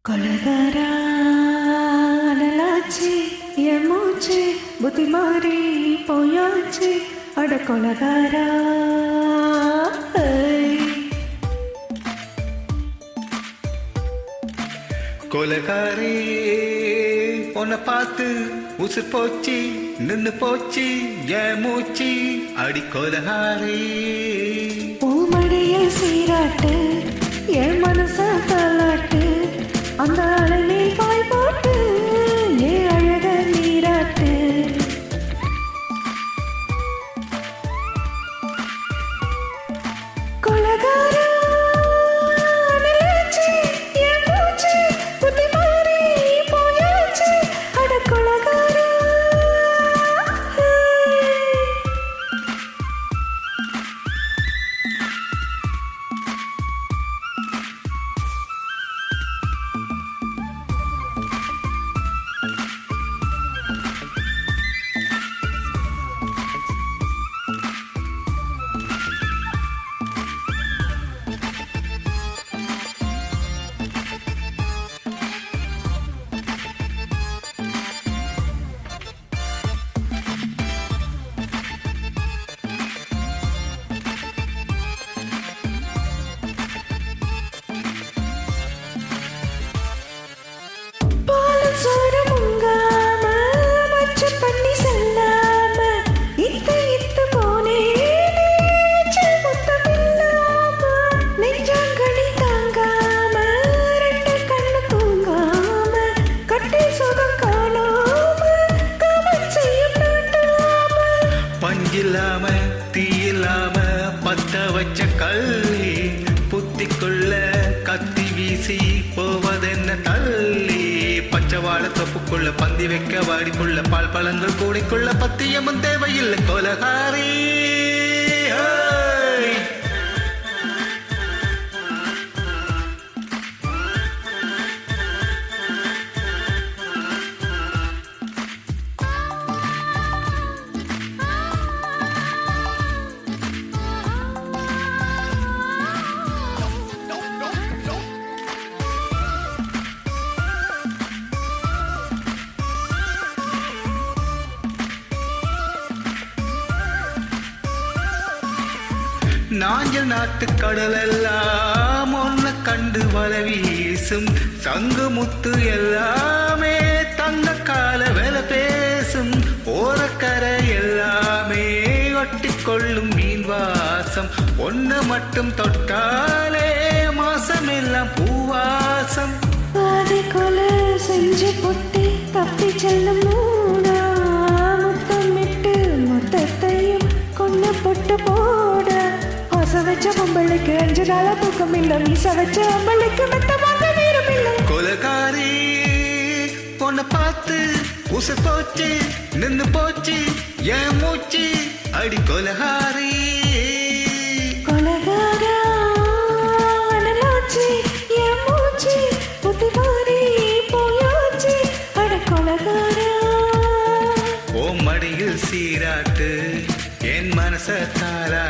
கொலகாரா அனலாச்சு என் மூச்சு புத்தி மாறி போயாச்சு அட கொலகாரா கொலகாரே உன்னை பார்த்து உசு போச்சு நின்னு போச்சு என் மூச்சு அடி கொலகாரே பூமடிய சீராட்டு என் மனச தலாட்டு அந்த அழகே பாய் போட்டு என் அழக நீராட்டு கொலகாரா அனலாச்சு என் மூச்சு புத்தி மாறி போயாச்சு அட கொலகாரா பஞ்சில்லாம தீயில்லாம பத்த வச்ச கள்ளி புத்திக்குள்ள கத்தி வீசி போவதென்ன தள்ளி பச்சைவாழ தொப்புக்குள்ள பந்தி வைக்க வாடிக்குள்ள பால் பழங்கள் கூடைக்குள்ள பத்தியமும் தேவையில்லை கொலகாரி நாஞ்சல் நாட்டு கடல் எல்லாம் ஒன்ன கண்டு வல வீசும் சங்கு முத்து எல்லாமே தங்க கால வேலை பேசும் ஓரக்கரை எல்லாமே ஒட்டிக்கொள்ளும் மீன் வாசம் ஒன்னு மட்டும் தொட்டாலே மாசம் எல்லாம் பூவாசம் பாதி கொலை செஞ்சு பொட்டி தப்பி செல்லும் மூடா முத்தமிட்டு மொத்தத்தையும் கொண்டு பொட்டு போட வச்ச பொம்பளைக்கு 5 நாளா தூக்கம் இல்ல மீச வச்ச பொம்பளைக்கு மெத்தமாக நேரம் இல்ல கொலகாரி பொண்ண பார்த்து உசு போச்சு நின்னு போச்சு என் மூச்சு அடி கொலகாரி கொலகாரா அனலாச்சு என் மூச்சு புத்தி மாறி போயாச்சு அட கொலகாரா ஓ மடியில் சீராட்டு என் மனச தாரா